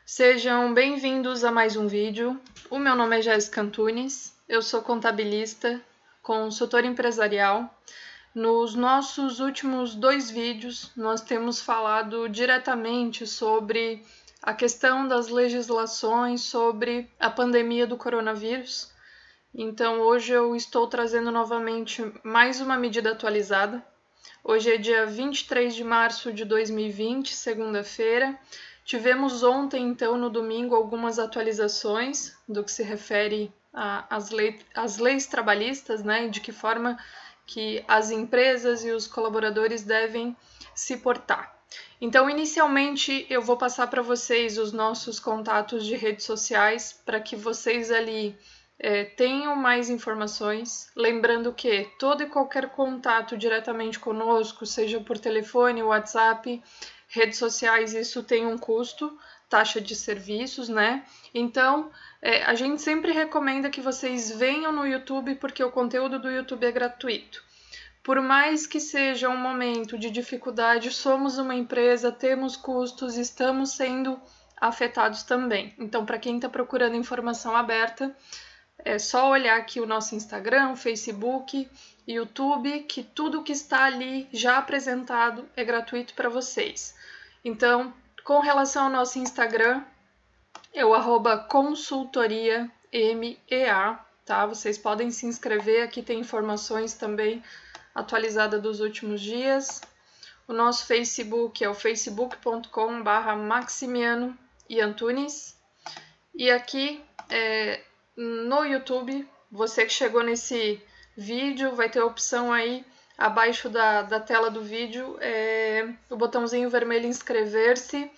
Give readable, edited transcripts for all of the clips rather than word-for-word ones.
Sejam bem-vindos a mais um vídeo. O meu nome é Jéssica Antunes, eu sou contabilista, consultora empresarial. Nos nossos últimos 2 vídeos, nós temos falado diretamente sobre a questão das legislações sobre a pandemia do coronavírus. Então, hoje eu estou trazendo novamente mais uma medida atualizada. Hoje é dia 23 de março de 2020, segunda-feira. Tivemos ontem, então, no domingo, algumas atualizações do que se refere às leis trabalhistas, né, de que forma que as empresas e os colaboradores devem se portar. Então, inicialmente, eu vou passar para vocês os nossos contatos de redes sociais para que vocês ali tenham mais informações. Lembrando que todo e qualquer contato diretamente conosco, seja por telefone, WhatsApp, redes sociais, isso tem um custo, taxa de serviços, né? Então, a gente sempre recomenda que vocês venham no YouTube, porque o conteúdo do YouTube é gratuito. Por mais que seja um momento de dificuldade, somos uma empresa, temos custos, estamos sendo afetados também. Então, para quem está procurando informação aberta, é só olhar aqui o nosso Instagram, Facebook, YouTube, que tudo que está ali já apresentado é gratuito para vocês. Então, com relação ao nosso Instagram, é o @consultoriamea, tá? Vocês podem se inscrever, aqui tem informações também atualizadas dos últimos dias. O nosso Facebook é o facebook.com/Maximiano e Antunes. E aqui no YouTube, você que chegou nesse vídeo, vai ter a opção aí abaixo da tela do vídeo, o botãozinho vermelho inscrever-se,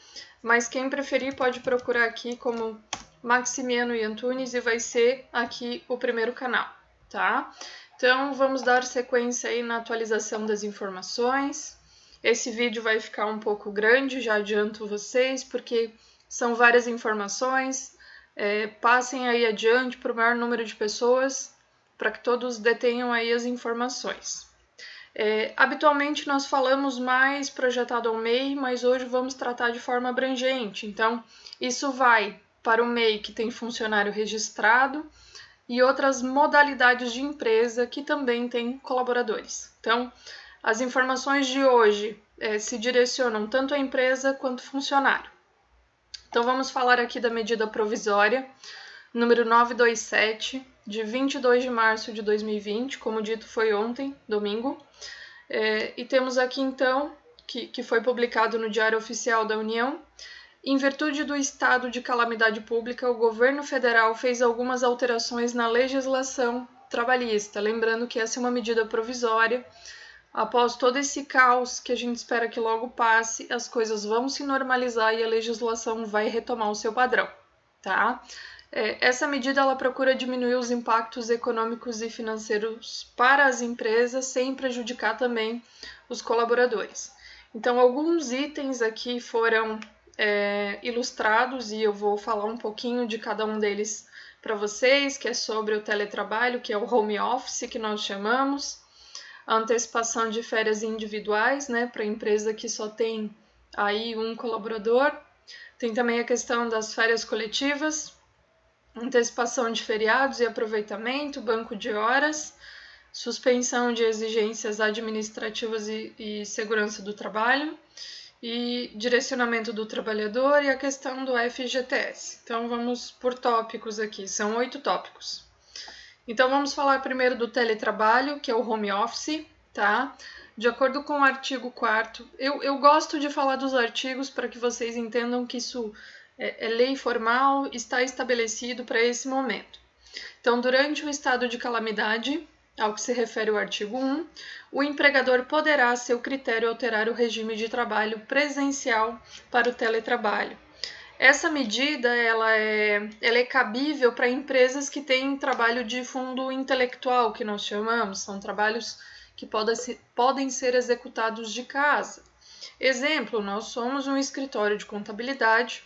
mas quem preferir pode procurar aqui como Maximiano e Antunes e vai ser aqui o primeiro canal, tá? Então, vamos dar sequência aí na atualização das informações. Esse vídeo vai ficar um pouco grande, já adianto vocês, porque são várias informações. Passem aí adiante para o maior número de pessoas, para que todos detenham aí as informações. Habitualmente nós falamos mais projetado ao MEI, mas hoje vamos tratar de forma abrangente. Então, isso vai para o MEI que tem funcionário registrado e outras modalidades de empresa que também tem colaboradores. Então, as informações de hoje se direcionam tanto à empresa quanto ao funcionário. Então, vamos falar aqui da medida provisória, número 927, de 22 de março de 2020, como dito foi ontem, domingo. E temos aqui, então, que foi publicado no Diário Oficial da União. Em virtude do estado de calamidade pública, o governo federal fez algumas alterações na legislação trabalhista. Lembrando que essa é uma medida provisória. Após todo esse caos que a gente espera que logo passe, as coisas vão se normalizar e a legislação vai retomar o seu padrão, tá? Essa medida ela procura diminuir os impactos econômicos e financeiros para as empresas, sem prejudicar também os colaboradores. Então, alguns itens aqui foram ilustrados e eu vou falar um pouquinho de cada um deles para vocês, que é sobre o teletrabalho, que é o home office, que nós chamamos. A antecipação de férias individuais, né, para a empresa que só tem aí um colaborador. Tem também a questão das férias coletivas, antecipação de feriados e aproveitamento, banco de horas, suspensão de exigências administrativas e segurança do trabalho, e direcionamento do trabalhador e a questão do FGTS. Então, vamos por tópicos aqui, são 8 tópicos. Então, vamos falar primeiro do teletrabalho, que é o home office, tá? De acordo com o artigo 4º, eu gosto de falar dos artigos para que vocês entendam que isso é lei formal, está estabelecido para esse momento. Então, durante o estado de calamidade, ao que se refere o artigo 1, o empregador poderá, a seu critério, alterar o regime de trabalho presencial para o teletrabalho. Essa medida ela é cabível para empresas que têm trabalho de fundo intelectual, que nós chamamos, são trabalhos que podem ser executados de casa. Exemplo, nós somos um escritório de contabilidade,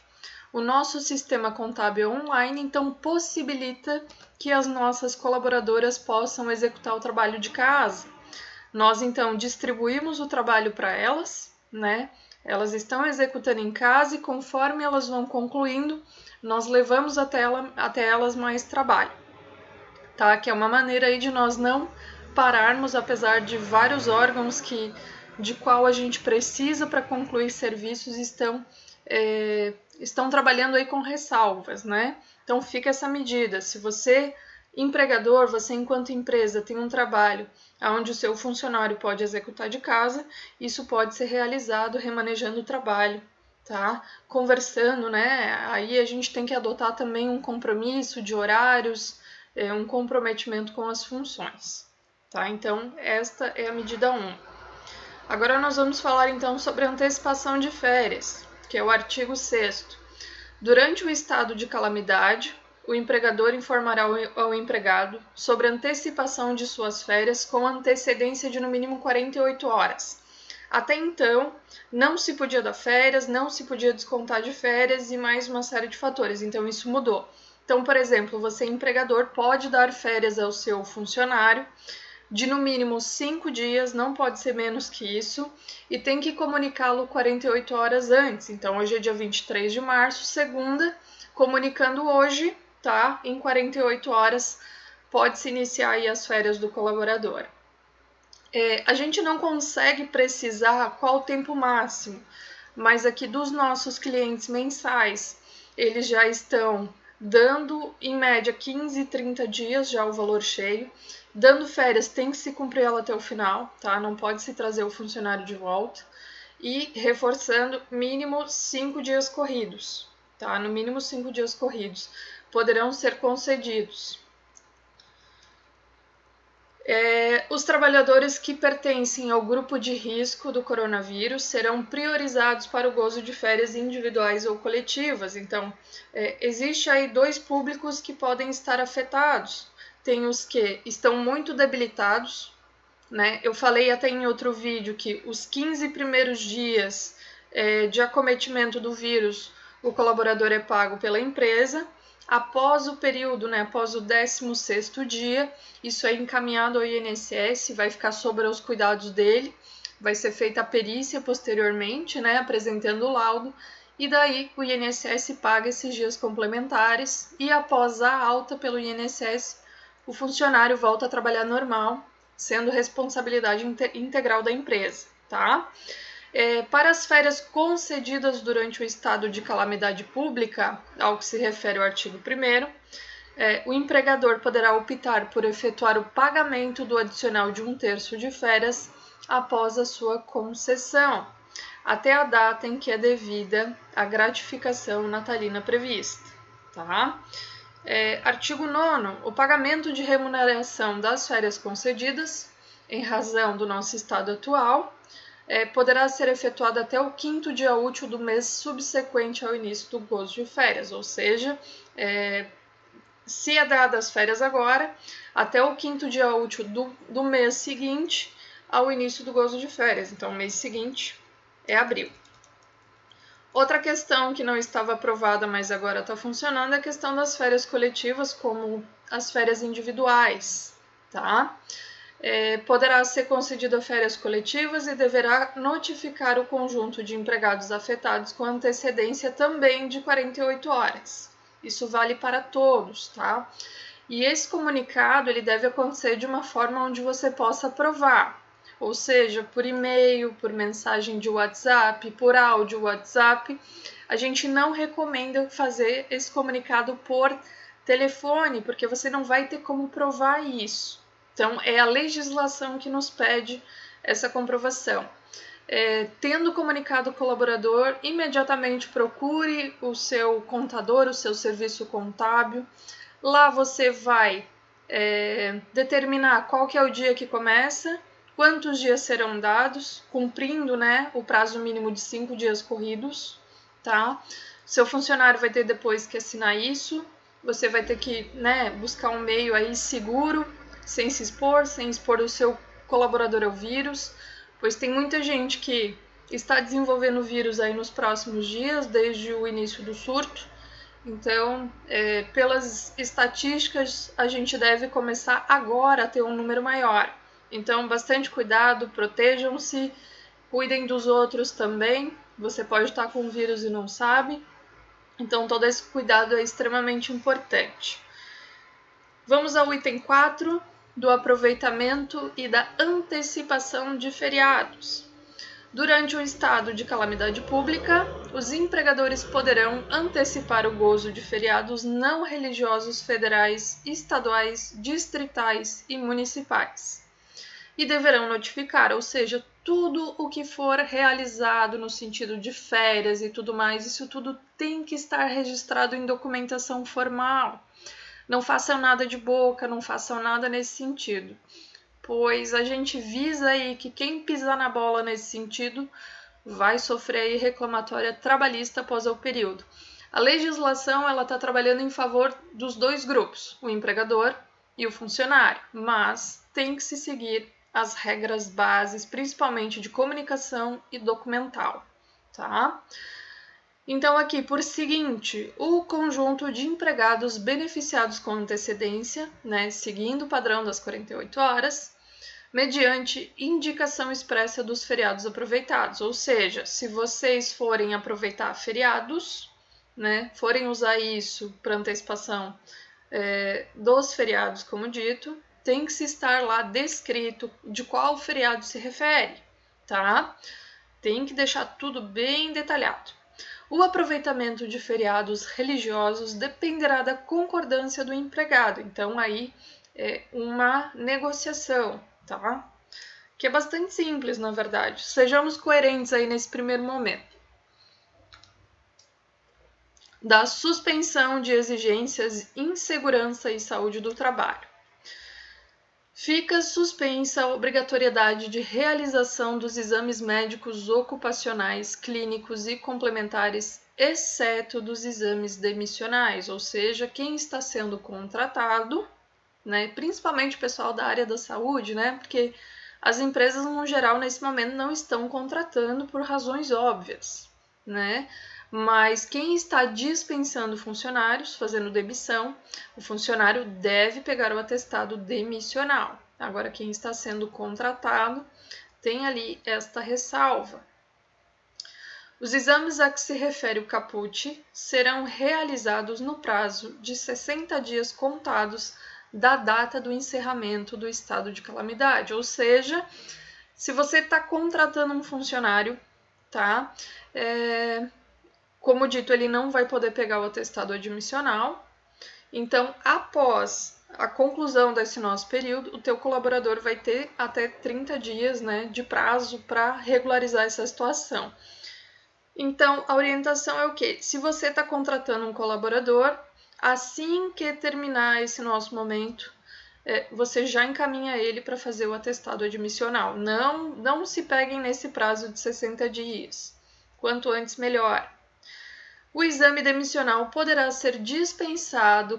o nosso sistema contábil é online, então possibilita que as nossas colaboradoras possam executar o trabalho de casa. Nós, então, distribuímos o trabalho para elas, né? Elas estão executando em casa e conforme elas vão concluindo, nós levamos até elas mais trabalho, tá? Que é uma maneira aí de nós não pararmos, apesar de vários órgãos de qual a gente precisa para concluir serviços estão trabalhando aí com ressalvas, né? Então fica essa medida. Se você, empregador, você enquanto empresa tem um trabalho onde o seu funcionário pode executar de casa, isso pode ser realizado remanejando o trabalho, tá? Conversando, né? Aí a gente tem que adotar também um compromisso de horários, um comprometimento com as funções, tá? Então esta é a medida 1. Agora nós vamos falar então sobre antecipação de férias, que é o artigo 6º. Durante o estado de calamidade, o empregador informará ao empregado sobre a antecipação de suas férias com antecedência de no mínimo 48 horas. Até então, não se podia dar férias, não se podia descontar de férias e mais uma série de fatores, então isso mudou. Então, por exemplo, você, empregador, pode dar férias ao seu funcionário de no mínimo 5 dias, não pode ser menos que isso, e tem que comunicá-lo 48 horas antes. Então, hoje é dia 23 de março, segunda, comunicando hoje, tá? Em 48 horas pode-se iniciar aí as férias do colaborador. A gente não consegue precisar qual o tempo máximo, mas aqui dos nossos clientes mensais, eles já estão dando em média 15, 30 dias já o valor cheio. Dando férias tem que se cumprir ela até o final, tá? Não pode se trazer o funcionário de volta. E reforçando, mínimo 5 dias corridos, tá? No mínimo 5 dias corridos poderão ser concedidos. Os trabalhadores que pertencem ao grupo de risco do coronavírus serão priorizados para o gozo de férias individuais ou coletivas. Então, existe aí 2 públicos que podem estar afetados. Tem os que estão muito debilitados, né? Eu falei até em outro vídeo que os 15 primeiros dias de acometimento do vírus, o colaborador é pago pela empresa. Após o período, né, após o 16º dia, isso é encaminhado ao INSS, vai ficar sob os cuidados dele, vai ser feita a perícia posteriormente, né, apresentando o laudo, e daí o INSS paga esses dias complementares e após a alta pelo INSS, o funcionário volta a trabalhar normal, sendo responsabilidade integral da empresa, tá? Para as férias concedidas durante o estado de calamidade pública, ao que se refere o artigo 1º, o empregador poderá optar por efetuar o pagamento do adicional de 1/3 de férias após a sua concessão, até a data em que é devida a gratificação natalina prevista, tá? Artigo 9º, o pagamento de remuneração das férias concedidas, em razão do nosso estado atual, poderá ser efetuado até o 5º dia útil do mês subsequente ao início do gozo de férias, ou seja, se é dada as férias agora, até o 5º dia útil do mês seguinte ao início do gozo de férias, então o mês seguinte é abril. Outra questão que não estava aprovada, mas agora está funcionando, é a questão das férias coletivas, como as férias individuais, tá? Poderá ser concedida férias coletivas e deverá notificar o conjunto de empregados afetados com antecedência também de 48 horas. Isso vale para todos, tá? E esse comunicado ele deve acontecer de uma forma onde você possa aprovar, ou seja, por e-mail, por mensagem de WhatsApp, por áudio WhatsApp. A gente não recomenda fazer esse comunicado por telefone, porque você não vai ter como provar isso. Então, é a legislação que nos pede essa comprovação. Tendo comunicado o colaborador, imediatamente procure o seu contador, o seu serviço contábil. Lá você vai determinar qual que é o dia que começa, quantos dias serão dados, cumprindo, né, o prazo mínimo de 5 dias corridos, tá? Seu funcionário vai ter depois que assinar isso, você vai ter que, né, buscar um meio aí seguro, sem expor o seu colaborador ao vírus, pois tem muita gente que está desenvolvendo o vírus aí nos próximos dias, desde o início do surto. Então, pelas estatísticas, a gente deve começar agora a ter um número maior. Então, bastante cuidado, protejam-se, cuidem dos outros também, Você pode estar com o vírus e não sabe. Então, todo esse cuidado é extremamente importante. Vamos ao item 4, do aproveitamento e da antecipação de feriados. Durante um estado de calamidade pública, os empregadores poderão antecipar o gozo de feriados não religiosos federais, estaduais, distritais e municipais. E deverão notificar, ou seja, tudo o que for realizado no sentido de férias e tudo mais, isso tudo tem que estar registrado em documentação formal. Não façam nada de boca, não façam nada nesse sentido, pois a gente visa aí que quem pisar na bola nesse sentido vai sofrer aí reclamatória trabalhista após o período. A legislação ela está trabalhando em favor dos dois grupos, o empregador e o funcionário, mas tem que se seguir as regras bases, principalmente de comunicação e documental, tá? Então, aqui, por seguinte, o conjunto de empregados beneficiados com antecedência, né, seguindo o padrão das 48 horas, mediante indicação expressa dos feriados aproveitados. Ou seja, se vocês forem aproveitar feriados, né, forem usar isso para antecipação dos feriados, como dito, tem que se estar lá descrito de qual feriado se refere, tá? Tem que deixar tudo bem detalhado. O aproveitamento de feriados religiosos dependerá da concordância do empregado. Então, aí é uma negociação, tá? Que é bastante simples, na verdade. Sejamos coerentes aí nesse primeiro momento. Da suspensão de exigências em segurança e saúde do trabalho. Fica suspensa a obrigatoriedade de realização dos exames médicos ocupacionais, clínicos e complementares, exceto dos exames demissionais, ou seja, quem está sendo contratado, né, principalmente o pessoal da área da saúde, né, porque as empresas, no geral, nesse momento não estão contratando por razões óbvias, né, mas quem está dispensando funcionários, fazendo demissão, o funcionário deve pegar o atestado demissional. Agora, quem está sendo contratado tem ali esta ressalva. Os exames a que se refere o caput serão realizados no prazo de 60 dias contados da data do encerramento do estado de calamidade. Ou seja, se você está contratando um funcionário, tá? Como dito, ele não vai poder pegar o atestado admissional. Então, após a conclusão desse nosso período, o teu colaborador vai ter até 30 dias, né, de prazo para regularizar essa situação. Então, a orientação é o quê? Se você está contratando um colaborador, assim que terminar esse nosso momento, você já encaminha ele para fazer o atestado admissional. Não se peguem nesse prazo de 60 dias. Quanto antes, melhor. O exame demissional poderá ser dispensado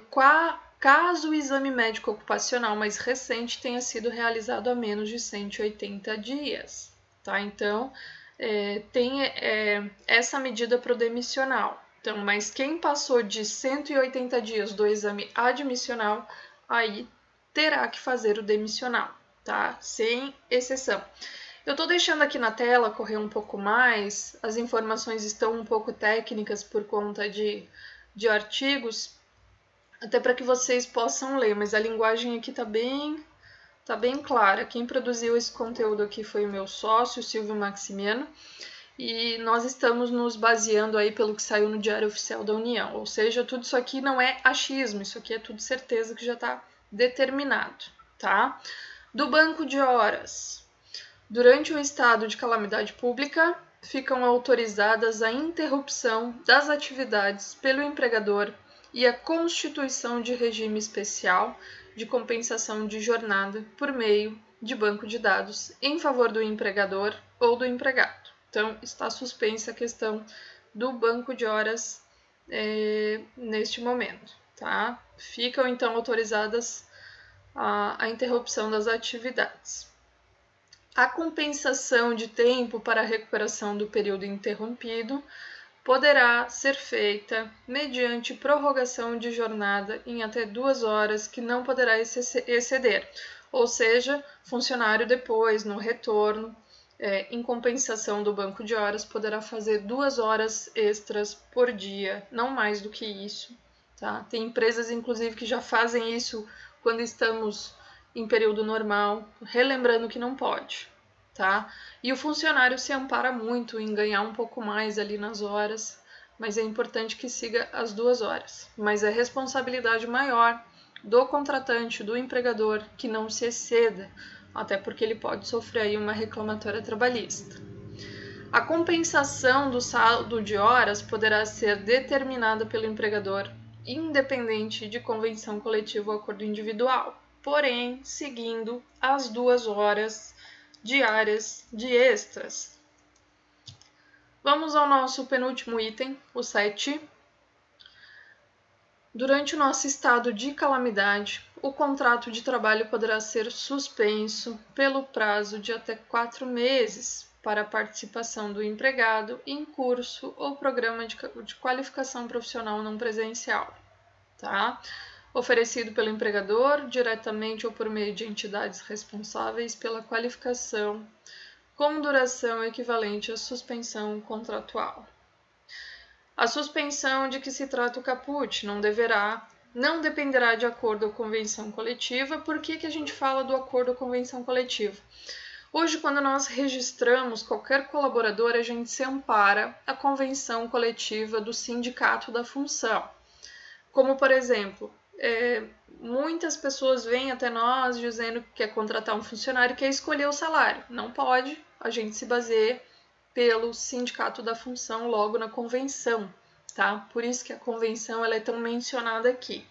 caso o exame médico ocupacional mais recente tenha sido realizado há menos de 180 dias, tá? Então, tem essa medida para o demissional. Então, mas quem passou de 180 dias do exame admissional, aí terá que fazer o demissional, tá? Sem exceção. Eu estou deixando aqui na tela correr um pouco mais, as informações estão um pouco técnicas por conta de artigos, até para que vocês possam ler, mas a linguagem aqui está bem clara. Quem produziu esse conteúdo aqui foi o meu sócio, Silvio Maximiano, e nós estamos nos baseando aí pelo que saiu no Diário Oficial da União, ou seja, tudo isso aqui não é achismo, isso aqui é tudo certeza que já está determinado, tá? Do banco de horas. Durante o estado de calamidade pública, ficam autorizadas a interrupção das atividades pelo empregador e a constituição de regime especial de compensação de jornada por meio de banco de dados em favor do empregador ou do empregado. Então, está suspensa a questão do banco de horas neste momento, tá? Ficam, então, autorizadas a interrupção das atividades. A compensação de tempo para a recuperação do período interrompido poderá ser feita mediante prorrogação de jornada em até 2 horas, que não poderá exceder. Ou seja, funcionário depois, no retorno, em compensação do banco de horas, poderá fazer 2 horas extras por dia, não mais do que isso. Tá? Tem empresas, inclusive, que já fazem isso quando estamos em período normal, relembrando que não pode. Tá? E o funcionário se ampara muito em ganhar um pouco mais ali nas horas, mas é importante que siga as 2 horas. Mas é responsabilidade maior do contratante, do empregador, que não se exceda, até porque ele pode sofrer aí uma reclamatória trabalhista. A compensação do saldo de horas poderá ser determinada pelo empregador, independente de convenção coletiva ou acordo individual, porém seguindo as 2 horas diárias de extras. Vamos ao nosso penúltimo item, o 7. Durante o nosso estado de calamidade, o contrato de trabalho poderá ser suspenso pelo prazo de até 4 meses para a participação do empregado em curso ou programa de qualificação profissional não presencial, tá? Oferecido pelo empregador, diretamente ou por meio de entidades responsáveis pela qualificação, com duração equivalente à suspensão contratual. A suspensão de que se trata o caput não dependerá de acordo ou convenção coletiva. Por que a gente fala do acordo ou convenção coletiva? Hoje, quando nós registramos qualquer colaborador, a gente se ampara a convenção coletiva do sindicato da função. Como, por exemplo, muitas pessoas vêm até nós dizendo que quer contratar um funcionário e quer escolher o salário. Não pode, a gente se baseia pelo sindicato da função logo na convenção, tá? Por isso que a convenção ela é tão mencionada aqui.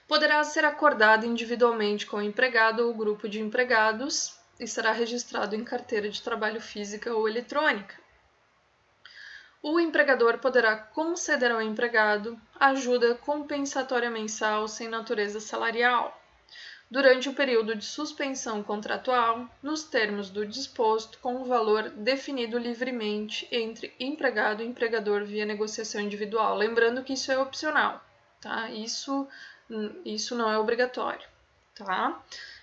Poderá ser acordado individualmente com o empregado ou grupo de empregados e será registrado em carteira de trabalho física ou eletrônica. O empregador poderá conceder ao empregado ajuda compensatória mensal sem natureza salarial, durante o período de suspensão contratual, nos termos do disposto, com o valor definido livremente entre empregado e empregador via negociação individual. Lembrando que isso é opcional, tá? Isso não é obrigatório, tá?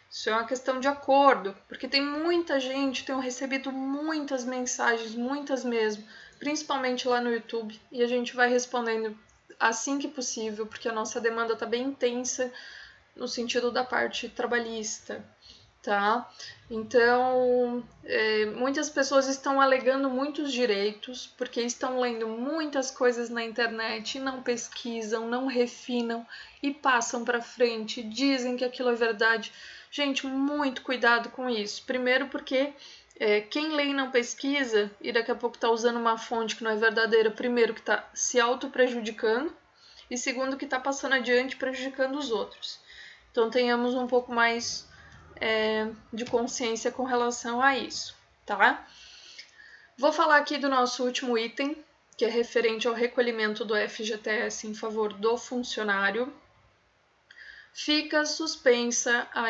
Isso é uma questão de acordo, porque tem muita gente, tenho recebido muitas mensagens, muitas mesmo, principalmente lá no YouTube, e a gente vai respondendo assim que possível, porque a nossa demanda está bem intensa, no sentido da parte trabalhista, tá? Então, muitas pessoas estão alegando muitos direitos, porque estão lendo muitas coisas na internet e não pesquisam, não refinam e passam para frente, dizem que aquilo é verdade. Gente, muito cuidado com isso. Primeiro porque quem lê e não pesquisa e daqui a pouco está usando uma fonte que não é verdadeira, primeiro que está se auto-prejudicando e segundo que está passando adiante prejudicando os outros. Então, tenhamos um pouco mais de consciência com relação a isso, tá? Vou falar aqui do nosso último item, que é referente ao recolhimento do FGTS em favor do funcionário. Fica suspensa a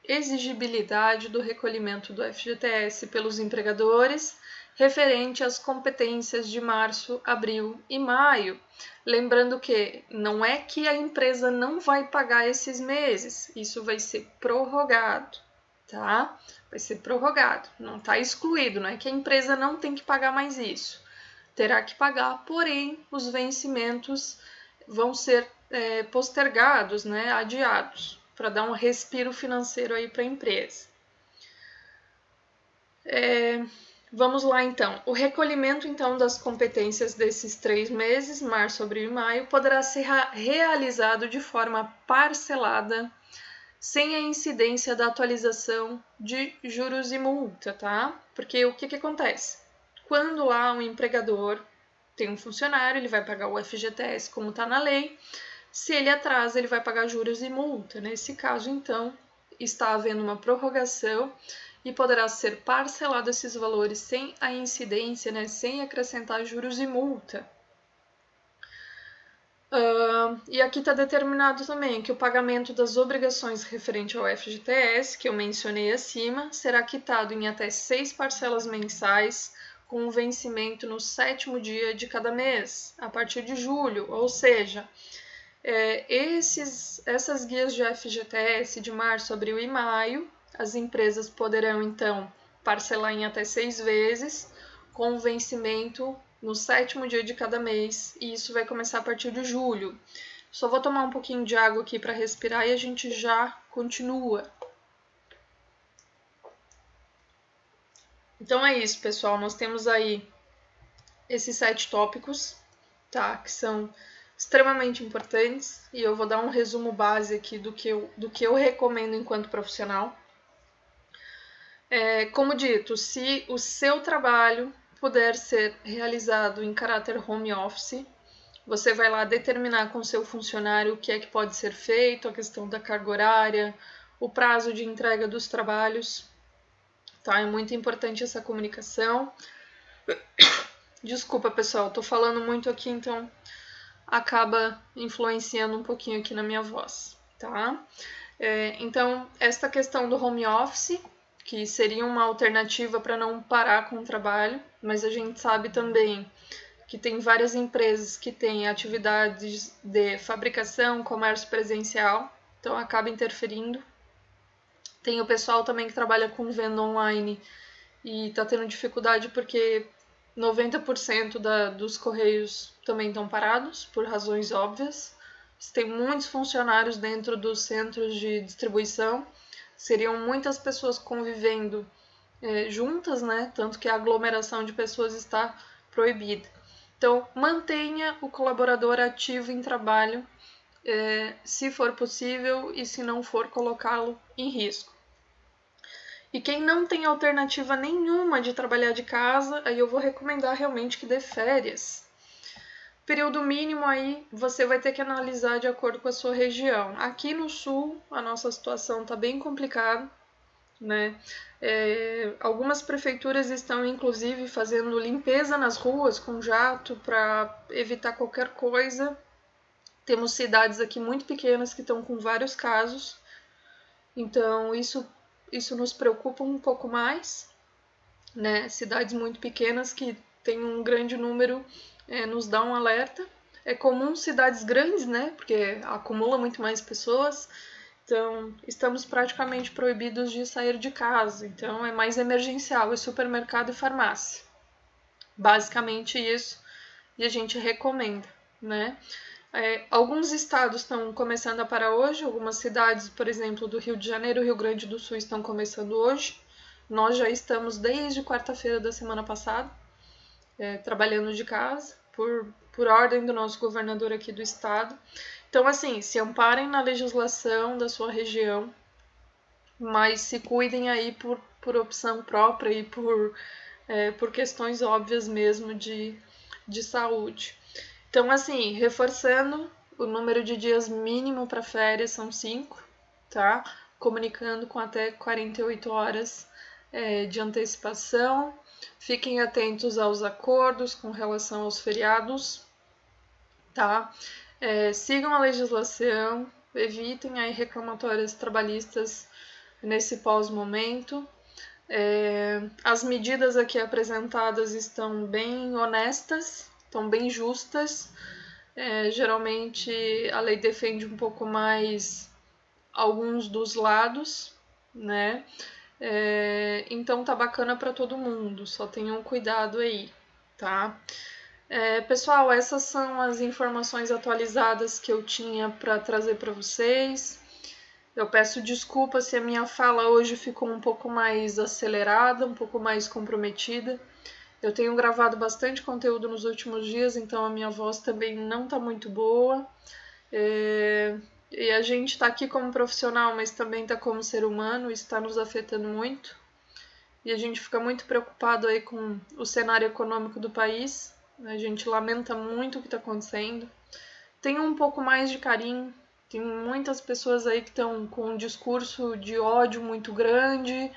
exigibilidade do recolhimento do FGTS pelos empregadores referente às competências de março, abril e maio. Lembrando que não é que a empresa não vai pagar esses meses, isso vai ser prorrogado, tá? Vai ser prorrogado, não está excluído, não é que a empresa não tem que pagar mais isso. Terá que pagar, porém, os vencimentos vão ser postergados, né, adiados, para dar um respiro financeiro aí para a empresa. Vamos lá, então. O recolhimento, então, das competências desses 3 meses, março, abril e maio, poderá ser realizado de forma parcelada, sem a incidência da atualização de juros e multa, tá? Porque o que acontece? Quando lá um empregador tem um funcionário, ele vai pagar o FGTS como está na lei. Se ele atrasa, ele vai pagar juros e multa. Nesse caso, então, está havendo uma prorrogação e poderá ser parcelado esses valores sem a incidência, né, sem acrescentar juros e multa. E aqui está determinado também que o pagamento das obrigações referente ao FGTS, que eu mencionei acima, será quitado em até 6 parcelas mensais, com o vencimento no 7º dia de cada mês, a partir de julho, ou seja, essas guias de FGTS de março, abril e maio, as empresas poderão, então, parcelar em até 6 vezes, com vencimento no 7º dia de cada mês, e isso vai começar a partir de julho. Só vou tomar um pouquinho de água aqui para respirar e a gente já continua. Então é isso, pessoal. Nós temos aí esses 7 tópicos, tá? Que são extremamente importantes, e eu vou dar um resumo base aqui do que eu recomendo enquanto profissional. Como dito, se o seu trabalho puder ser realizado em caráter home office, você vai lá determinar com o seu funcionário o que é que pode ser feito, a questão da carga horária, o prazo de entrega dos trabalhos, tá? É muito importante essa comunicação. Desculpa, pessoal, tô falando muito aqui, então acaba influenciando um pouquinho aqui na minha voz, tá? Então, esta questão do home office, que seria uma alternativa para não parar com o trabalho, mas a gente sabe também que tem várias empresas que têm atividades de fabricação, comércio presencial, então acaba interferindo. Tem o pessoal também que trabalha com venda online e está tendo dificuldade porque 90% dos correios também estão parados, por razões óbvias. Tem muitos funcionários dentro dos centros de distribuição, seriam muitas pessoas convivendo juntas, né? Tanto que a aglomeração de pessoas está proibida. Então, mantenha o colaborador ativo em trabalho, se for possível, e se não for, colocá-lo em risco. E quem não tem alternativa nenhuma de trabalhar de casa, aí eu vou recomendar realmente que dê férias. Período mínimo aí você vai ter que analisar de acordo com a sua região. Aqui no sul, a nossa situação está bem complicada, né? Algumas prefeituras estão inclusive fazendo limpeza nas ruas com jato para evitar qualquer coisa. Temos cidades aqui muito pequenas que estão com vários casos, então isso nos preocupa um pouco mais, né? Cidades muito pequenas que têm um grande número nos dá um alerta. É comum cidades grandes, né? Porque acumula muito mais pessoas. Então, estamos praticamente proibidos de sair de casa. Então, é mais emergencial, é supermercado e farmácia. Basicamente isso, e a gente recomenda, né? Alguns estados estão começando a parar hoje, algumas cidades, por exemplo, do Rio de Janeiro e Rio Grande do Sul estão começando hoje. Nós já estamos desde quarta-feira da semana passada, trabalhando de casa, por ordem do nosso governador aqui do estado. Então, assim, se amparem na legislação da sua região, mas se cuidem aí por opção própria e por questões óbvias mesmo de saúde. Então, assim, reforçando, o número de dias mínimo para férias são 5, tá? Comunicando com até 48 horas de antecipação. Fiquem atentos aos acordos com relação aos feriados, tá? Sigam a legislação, evitem aí reclamatórias trabalhistas nesse pós-momento. As medidas aqui apresentadas estão bem honestas, estão bem justas. Geralmente a lei defende um pouco mais alguns dos lados, né? Então tá bacana para todo mundo, só tenham cuidado aí, tá? Pessoal, essas são as informações atualizadas que eu tinha para trazer para vocês. Eu peço desculpa se a minha fala hoje ficou um pouco mais acelerada, um pouco mais comprometida. Eu tenho gravado bastante conteúdo nos últimos dias, então a minha voz também não está muito boa. E a gente está aqui como profissional, mas também está como ser humano, isso está nos afetando muito. E a gente fica muito preocupado aí com o cenário econômico do país. A gente lamenta muito o que está acontecendo. Tenham um pouco mais de carinho. Tem muitas pessoas aí que estão com um discurso de ódio muito grande,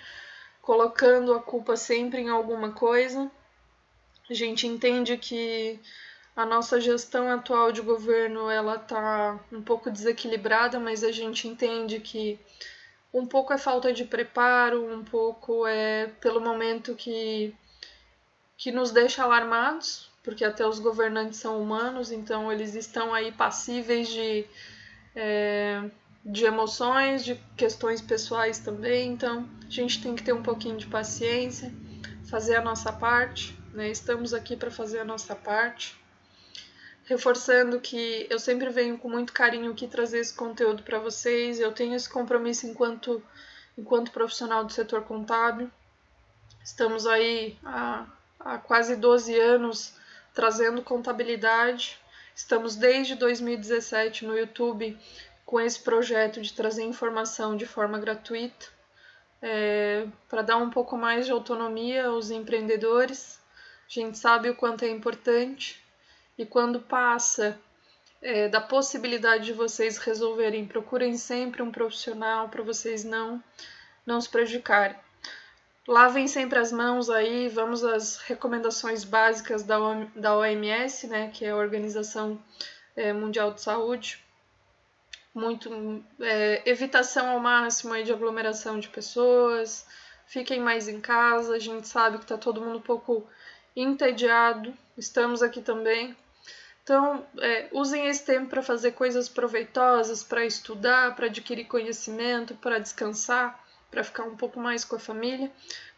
colocando a culpa sempre em alguma coisa. A gente entende que a nossa gestão atual de governo ela está um pouco desequilibrada, mas a gente entende que um pouco é falta de preparo, um pouco é pelo momento que nos deixa alarmados, porque até os governantes são humanos, então eles estão aí passíveis de emoções, de questões pessoais também, então a gente tem que ter um pouquinho de paciência, fazer a nossa parte, né? Estamos aqui para fazer a nossa parte. Reforçando que eu sempre venho com muito carinho aqui trazer esse conteúdo para vocês, eu tenho esse compromisso enquanto profissional do setor contábil. Estamos aí há quase 12 anos trazendo contabilidade. Estamos desde 2017 no YouTube com esse projeto de trazer informação de forma gratuita, para dar um pouco mais de autonomia aos empreendedores. A gente sabe o quanto é importante e quando passa da possibilidade de vocês resolverem, procurem sempre um profissional para vocês não se prejudicarem. Lavem sempre as mãos aí, vamos às recomendações básicas da OMS, né, que é a Organização Mundial de Saúde. Evitação ao máximo aí de aglomeração de pessoas, fiquem mais em casa, a gente sabe que está todo mundo um pouco entediado, estamos aqui também. Então, usem esse tempo para fazer coisas proveitosas, para estudar, para adquirir conhecimento, para descansar, para ficar um pouco mais com a família,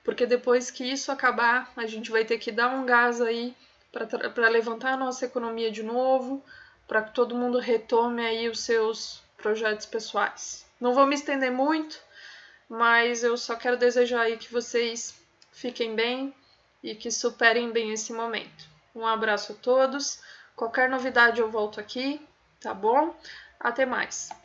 porque depois que isso acabar, a gente vai ter que dar um gás aí para levantar a nossa economia de novo, para que todo mundo retome aí os seus projetos pessoais. Não vou me estender muito, mas eu só quero desejar aí que vocês fiquem bem e que superem bem esse momento. Um abraço a todos. Qualquer novidade eu volto aqui, tá bom? Até mais!